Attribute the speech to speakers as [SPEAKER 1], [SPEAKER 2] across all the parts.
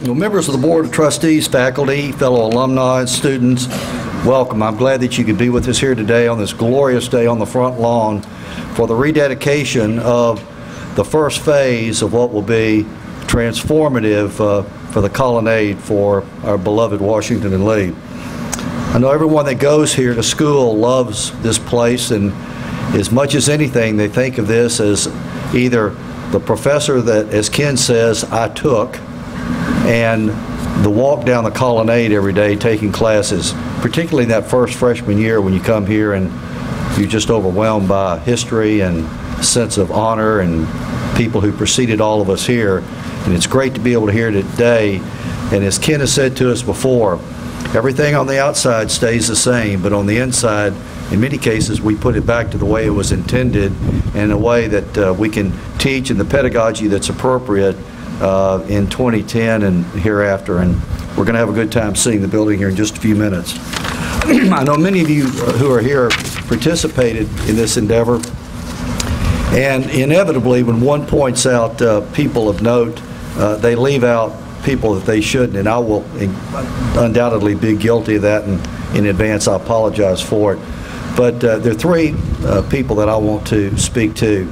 [SPEAKER 1] Well, members of the Board of Trustees, faculty, fellow alumni, students, welcome. I'm glad that you could be with us here today on this glorious day on the front lawn for the rededication of the first phase of what will be transformative for the colonnade for our beloved Washington and Lee. I know everyone that goes here to school loves this place, and as much as anything, they think of this as either the professor that, as Ken says, I took, and the walk down the colonnade every day taking classes, particularly that first freshman year when you come here and you're just overwhelmed by history and sense of honor and people who preceded all of us here. And it's great to be able to hear today. And as Ken has said to us before, everything on the outside stays the same, but on the inside, in many cases, we put it back to the way it was intended in a way that we can teach in the pedagogy that's appropriate in 2010 and hereafter. And we're going to have a good time seeing the building here in just a few minutes. I know many of you who are here participated in this endeavor, and inevitably when one points out people of note, they leave out people that they shouldn't, and I will undoubtedly be guilty of that, and in advance I apologize for it. But there are three people that I want to speak to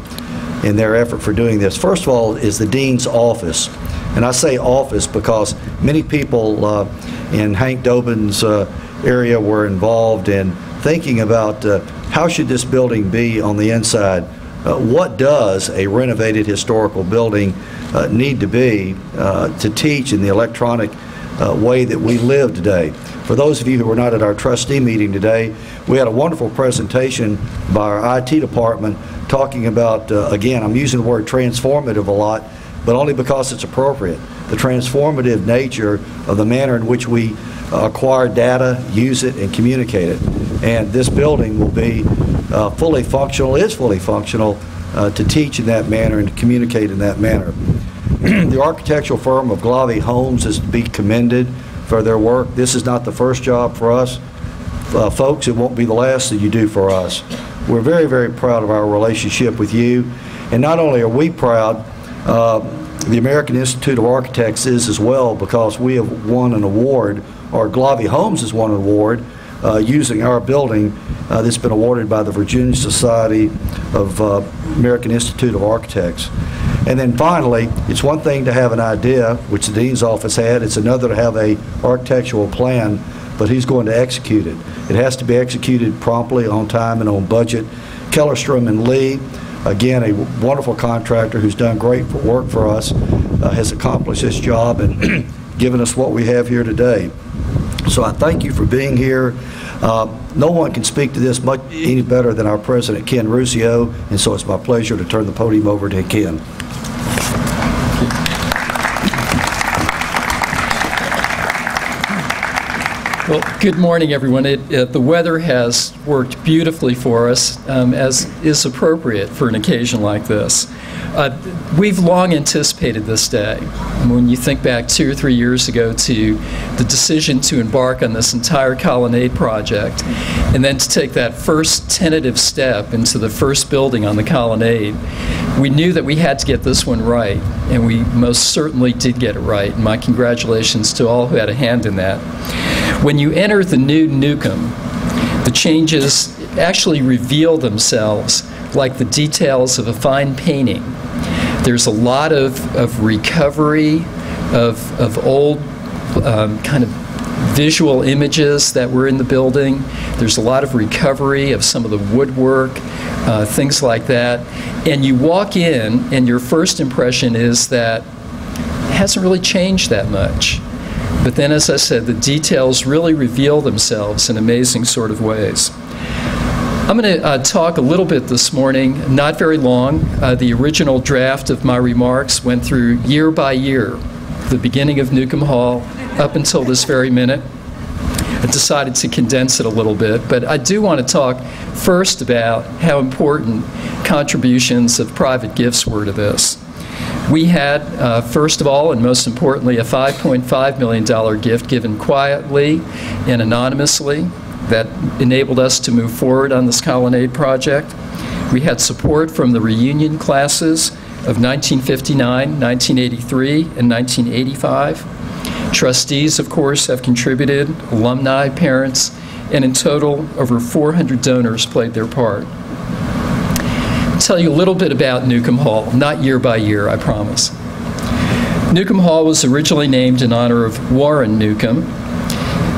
[SPEAKER 1] in their effort for doing this. First of all is the Dean's office. And I say office because many people in Hank Dobin's area were involved in thinking about how should this building be on the inside. What does a renovated historical building need to be to teach in the electronic way that we live today? For those of you who were not at our trustee meeting today, we had a wonderful presentation by our IT department talking about, again, I'm using the word transformative a lot, but only because it's appropriate, the transformative nature of the manner in which we acquire data, use it, and communicate it. And this building will be fully functional, is fully functional, to teach in that manner and to communicate in that manner. The architectural firm of Glavi Homes is to be commended for their work. This is not the first job for us. Folks, it won't be the last that you do for us. We're very, very proud of our relationship with you. And not only are we proud, the American Institute of Architects is as well, because we have won an award, or Glavi Homes has won an award using our building that's been awarded by the Virginia Society of American Institute of Architects. And then finally, it's one thing to have an idea, which the Dean's office had. It's another to have an architectural plan, but he's going to execute it. It has to be executed promptly, on time, and on budget. Kellerstrom and Lee, again, a wonderful contractor who's done great work for us, has accomplished this job and given us what we have here today. So I thank you for being here. No one can speak to this much any better than our president, Ken Ruscio, and so it's my pleasure to turn the podium over to Ken.
[SPEAKER 2] Well, good morning, everyone. The weather has worked beautifully for us, as is appropriate for an occasion like this. We've long anticipated this day. When you think back 2 or 3 years ago to the decision to embark on this entire colonnade project, and then to take that first tentative step into the first building on the colonnade, we knew that we had to get this one right, and we most certainly did get it right. And my congratulations to all who had a hand in that. When you enter the new Newcomb, the changes actually reveal themselves like the details of a fine painting. There's a lot of recovery of old kind of visual images that were in the building. There's a lot of recovery of some of the woodwork, things like that. And you walk in, and your first impression is that it hasn't really changed that much. But then, as I said, the details really reveal themselves in amazing sort of ways. I'm going to talk a little bit this morning, not very long. The original draft of my remarks went through year by year, the beginning of Newcomb Hall up until this very minute. I decided to condense it a little bit, but I do want to talk first about how important contributions of private gifts were to this. We had, first of all, and most importantly, a $5.5 million gift given quietly and anonymously that enabled us to move forward on this colonnade project. We had support from the reunion classes of 1959, 1983, and 1985. Trustees, of course, have contributed, alumni, parents, and in total, over 400 donors played their part. I'll tell you a little bit about Newcomb Hall, not year by year, I promise. Newcomb Hall was originally named in honor of Warren Newcomb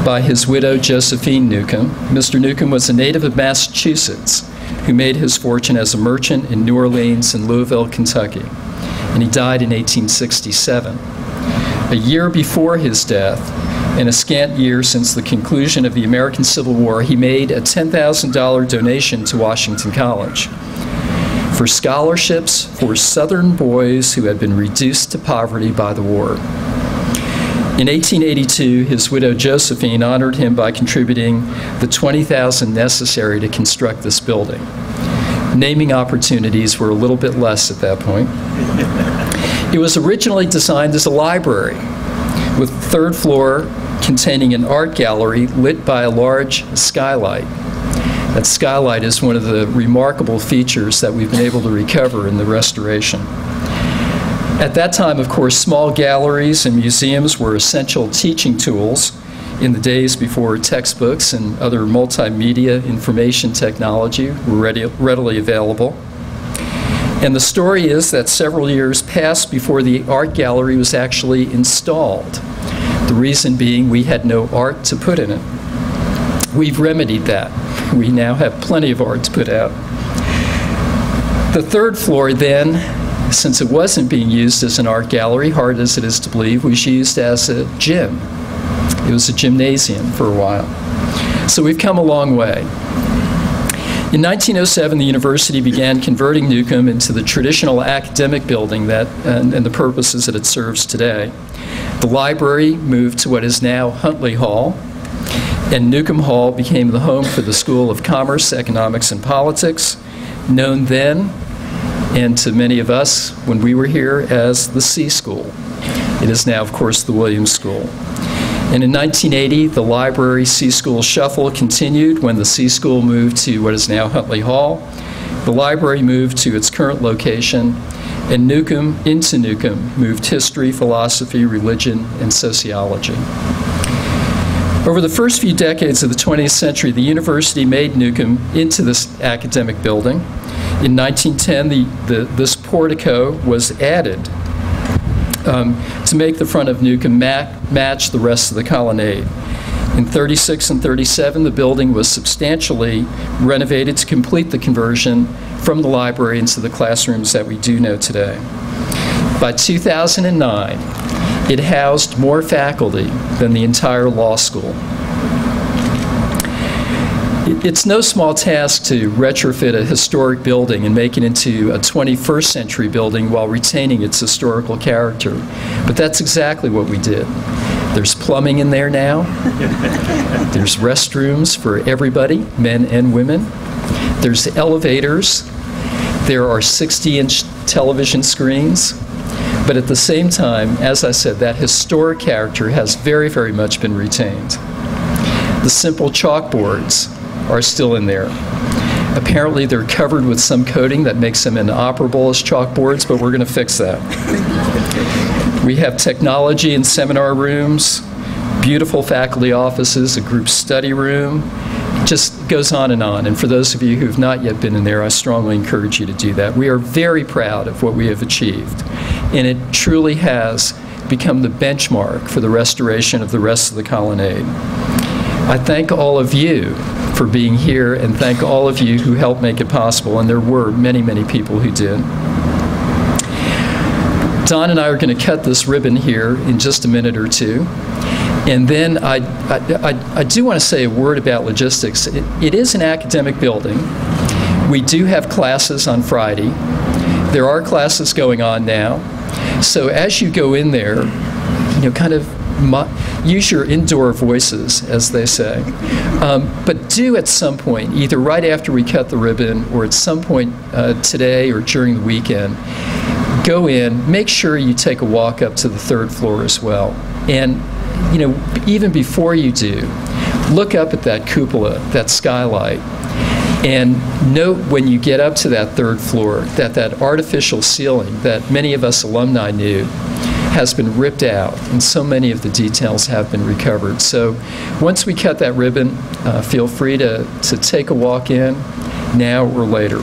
[SPEAKER 2] by his widow, Josephine Newcomb. Mr. Newcomb was a native of Massachusetts who made his fortune as a merchant in New Orleans and Louisville, Kentucky, and he died in 1867. A year before his death, in a scant year since the conclusion of the American Civil War, he made a $10,000 donation to Washington College for scholarships for Southern boys who had been reduced to poverty by the war. In 1882, his widow Josephine honored him by contributing the $20,000 necessary to construct this building. Naming opportunities were a little bit less at that point. It was originally designed as a library with the third floor containing an art gallery lit by a large skylight. That skylight is one of the remarkable features that we've been able to recover in the restoration. At that time, of course, small galleries and museums were essential teaching tools in the days before textbooks and other multimedia information technology were readily available. And the story is that several years passed before the art gallery was actually installed. The reason being we had no art to put in it. We've remedied that. We now have plenty of art to put out. The third floor then, since it wasn't being used as an art gallery, hard as it is to believe, was used as a gym. It was a gymnasium for a while. So we've come a long way. In 1907, the university began converting Newcomb into the traditional academic building that, and the purposes that it serves today. The library moved to what is now Huntley Hall, and Newcomb Hall became the home for the School of Commerce, Economics, and Politics, known then, and to many of us when we were here, as the C School. It is now, of course, the Williams School. And in 1980, the library C School shuffle continued when the C School moved to what is now Huntley Hall. The library moved to its current location, and into Newcomb moved history, philosophy, religion, and sociology. Over the first few decades of the 20th century, the university made Newcomb into this academic building. In 1910, this portico was added to make the front of Newcomb match the rest of the colonnade. In 36 and 37, the building was substantially renovated to complete the conversion from the library into the classrooms that we do know today. By 2009, it housed more faculty than the entire law school. It's no small task to retrofit a historic building and make it into a 21st century building while retaining its historical character. But that's exactly what we did. There's plumbing in there now. There's restrooms for everybody, men and women. There's elevators. There are 60-inch television screens. But at the same time, as I said, that historic character has very, very much been retained. The simple chalkboards are still in there. Apparently they're covered with some coating that makes them inoperable as chalkboards, but we're going to fix that. We have technology in seminar rooms, beautiful faculty offices, a group study room. It just goes on. And for those of you who have not yet been in there, I strongly encourage you to do that. We are very proud of what we have achieved, and it truly has become the benchmark for the restoration of the rest of the colonnade. I thank all of you for being here, and thank all of you who helped make it possible, and there were many, many people who did. Don and I are going to cut this ribbon here in just a minute or two, and then I do want to say a word about logistics. It is an academic building. We do have classes on Friday. There are classes going on now, so as you go in there, kind of use your indoor voices, as they say. But do at some point, either right after we cut the ribbon or at some point today or during the weekend, go in, make sure you take a walk up to the third floor as well. And even before you do, look up at that cupola, that skylight, and note when you get up to that third floor that artificial ceiling that many of us alumni knew has been ripped out, and so many of the details have been recovered. So once we cut that ribbon, feel free to take a walk in now or later.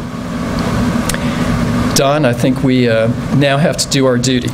[SPEAKER 2] Don, I think we now have to do our duty.